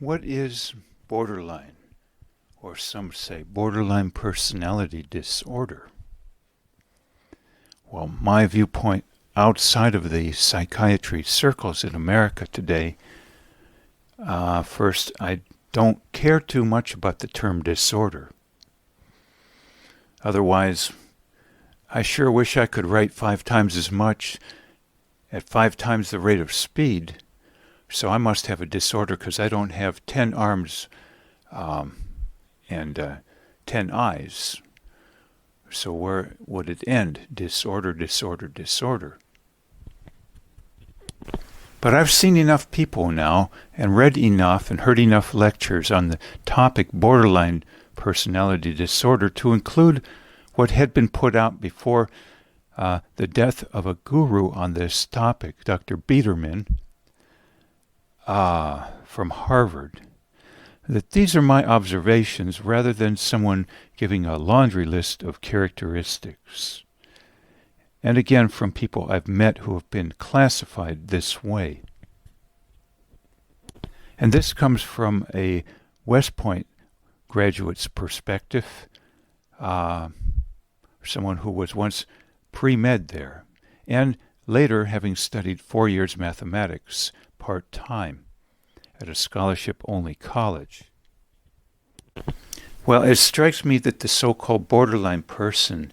What is borderline, or some say borderline personality disorder? Well, my viewpoint outside of the psychiatry circles in America today, first, I don't care too much about the term disorder. Otherwise, I sure wish I could write 5 times as much at 5 times the rate of speed. So I must have a disorder because I don't have 10 arms and 10 eyes. So where would it end? Disorder, disorder, disorder. But I've seen enough people now and read enough and heard enough lectures on the topic borderline personality disorder to include what had been put out before the death of a guru on this topic, Dr. Biederman, from Harvard, that these are my observations rather than someone giving a laundry list of characteristics. And again, from people I've met who have been classified this way. And this comes from a West Point graduate's perspective, someone who was once pre-med there, and later having studied 4 years mathematics part-time at a scholarship-only college. Well, it strikes me that the so-called borderline person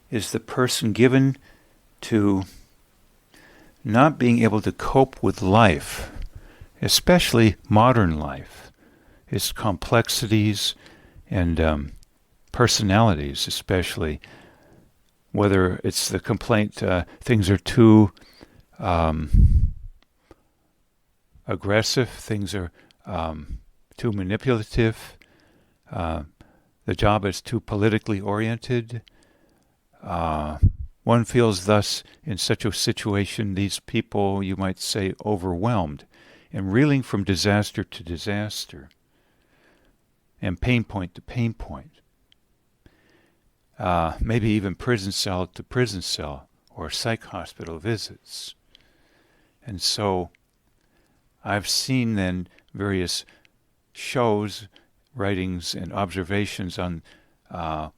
is the person given to not being able to cope with life, especially modern life, its complexities and personalities, especially, whether it's the complaint things are too aggressive, things are too manipulative, the job is too politically oriented. One feels thus in such a situation, these people, you might say, overwhelmed and reeling from disaster to disaster and pain point to pain point. Maybe even prison cell to prison cell or psych hospital visits. And so I've seen then various shows, writings, and observations on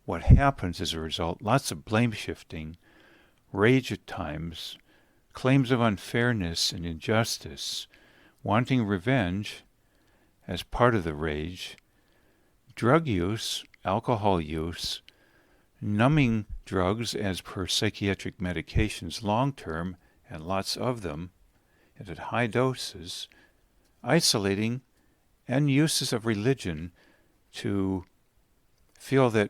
what happens as a result. Lots of blame shifting, rage at times, claims of unfairness and injustice, wanting revenge as part of the rage, drug use, alcohol use, numbing drugs as per psychiatric medications long-term, and lots of them, and at high doses, isolating, and uses of religion to feel that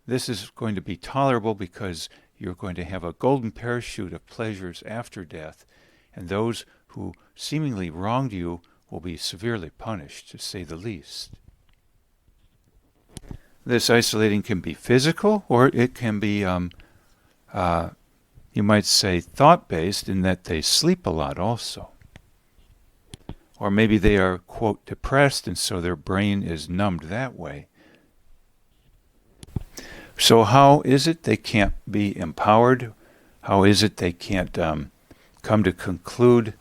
this is going to be tolerable because you're going to have a golden parachute of pleasures after death, and those who seemingly wronged you will be severely punished, to say the least. This isolating can be physical, or it can be, you might say, thought-based, in that they sleep a lot also. Or maybe they are, quote, depressed, and so their brain is numbed that way. So how is it they can't be empowered? How is it they can't come to conclude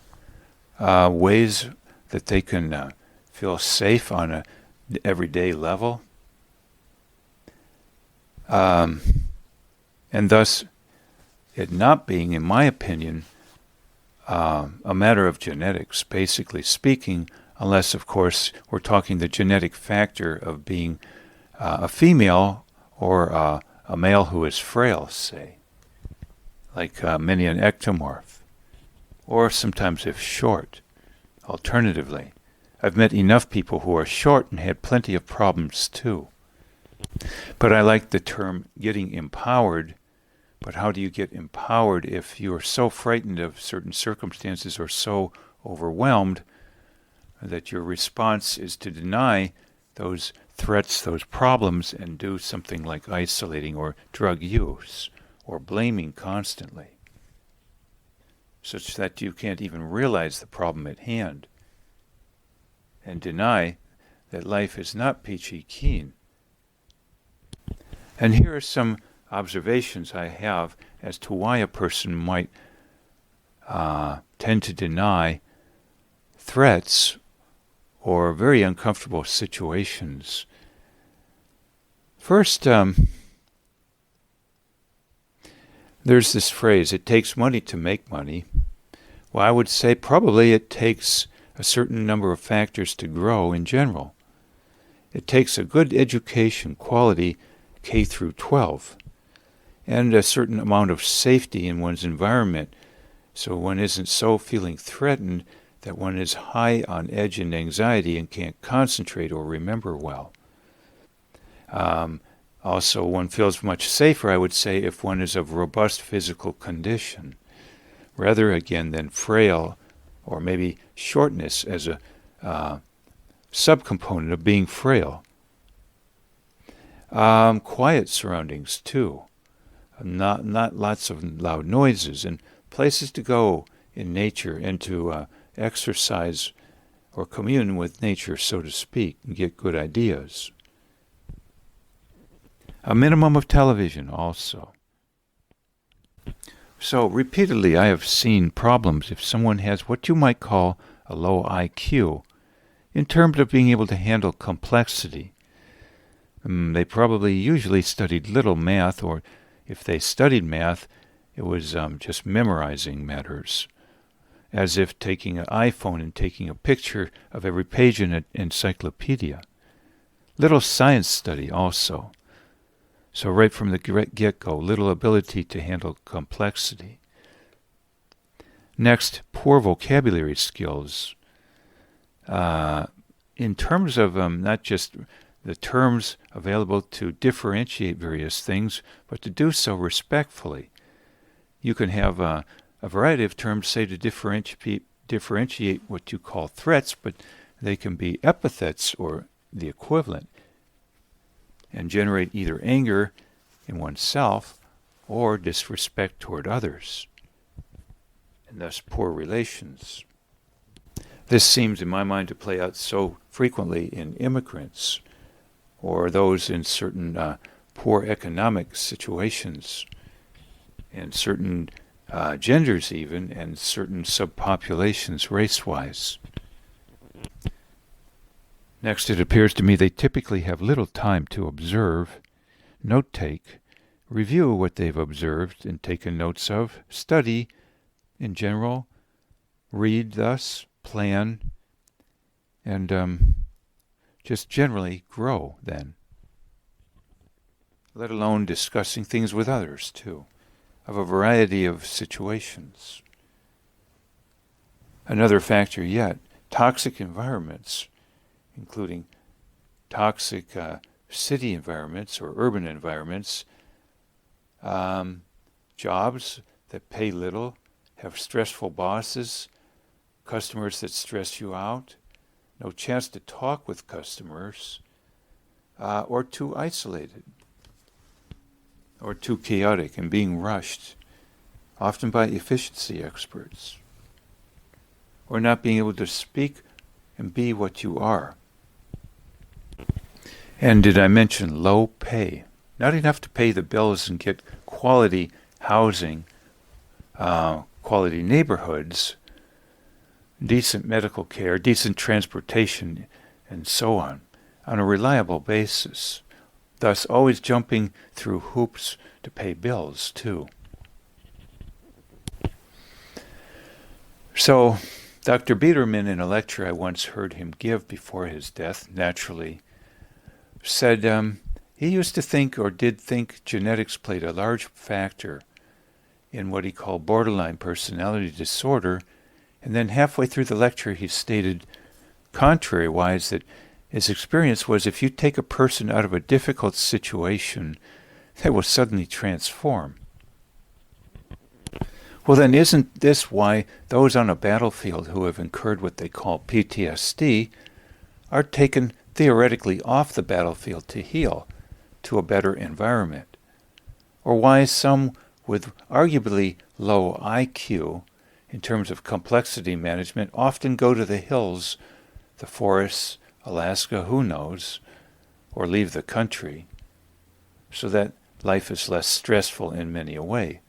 ways that they can feel safe on an everyday level? And thus, it not being, in my opinion, a matter of genetics, basically speaking, unless, of course, we're talking the genetic factor of being a female or a male who is frail, say, like many an ectomorph, or sometimes if short. Alternatively, I've met enough people who are short and had plenty of problems too. But I like the term getting empowered. But how do you get empowered if you are so frightened of certain circumstances or so overwhelmed that your response is to deny those threats, those problems, and do something like isolating or drug use or blaming constantly, such that you can't even realize the problem at hand and deny that life is not peachy keen. And here are some observations I have as to why a person might tend to deny threats or very uncomfortable situations. First, there's this phrase, it takes money to make money. Well, I would say probably it takes a certain number of factors to grow in general. It takes a good education, quality K through 12, and a certain amount of safety in one's environment, so one isn't so feeling threatened that one is high on edge and anxiety and can't concentrate or remember well. Also, one feels much safer, I would say, if one is of robust physical condition, rather again than frail or maybe shortness as a subcomponent of being frail. Quiet surroundings too, not lots of loud noises, and places to go in nature and to exercise or commune with nature, so to speak, and get good ideas. A minimum of television also. So repeatedly I have seen problems if someone has what you might call a low IQ in terms of being able to handle complexity. They probably usually studied little math, or if they studied math, it was just memorizing matters, as if taking an iPhone and taking a picture of every page in an encyclopedia. Little science study also. So right from the get-go, little ability to handle complexity. Next, poor vocabulary skills. In terms of not just the terms available to differentiate various things, but to do so respectfully. You can have a variety of terms, say, to differentiate what you call threats, but they can be epithets or the equivalent, and generate either anger in oneself or disrespect toward others, and thus poor relations. This seems, in my mind, to play out so frequently in immigrants or those in certain poor economic situations, and certain genders even, and certain subpopulations race-wise. Next, it appears to me they typically have little time to observe, note-take, review what they've observed and taken notes of, study in general, read thus, plan, and just generally grow then. Let alone discussing things with others too, of a variety of situations. Another factor yet, toxic environments, including toxic city environments or urban environments, jobs that pay little, have stressful bosses, customers that stress you out, no chance to talk with customers, or too isolated, or too chaotic and being rushed, often by efficiency experts, or not being able to speak and be what you are. And did I mention low pay? Not enough to pay the bills and get quality housing, quality neighborhoods, decent medical care, decent transportation, and so on a reliable basis. Thus always jumping through hoops to pay bills too. So Dr. Biederman, in a lecture I once heard him give before his death, naturally, said he used to think, or did think, genetics played a large factor in what he called borderline personality disorder, and then halfway through the lecture he stated, contrary-wise, that his experience was if you take a person out of a difficult situation, they will suddenly transform. Well, then isn't this why those on a battlefield who have incurred what they call PTSD are taken theoretically off the battlefield to heal to a better environment? Or why some with arguably low IQ in terms of complexity management often go to the hills, the forests, Alaska, who knows, or leave the country, so that life is less stressful in many a way.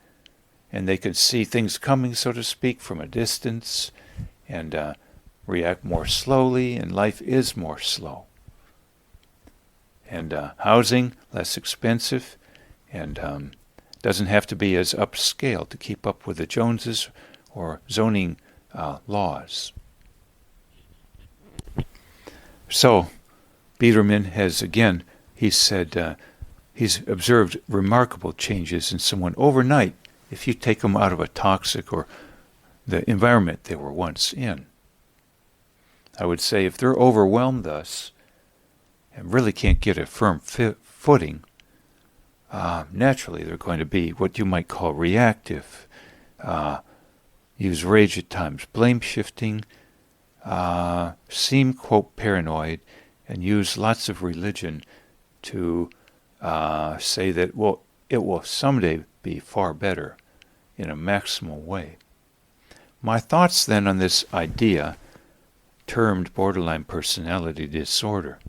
And they can see things coming, so to speak, from a distance, and react more slowly, and life is more slow. And housing, less expensive, and doesn't have to be as upscale to keep up with the Joneses or zoning laws. So, Biederman has, again, he said he's observed remarkable changes in someone overnight if you take them out of a toxic or the environment they were once in. I would say if they're overwhelmed thus and really can't get a firm footing, naturally they're going to be what you might call reactive, use rage at times, blame shifting, seem, quote, paranoid, and use lots of religion to say that, well, it will someday be far better in a maximal way. My thoughts then on this idea, termed borderline personality disorder.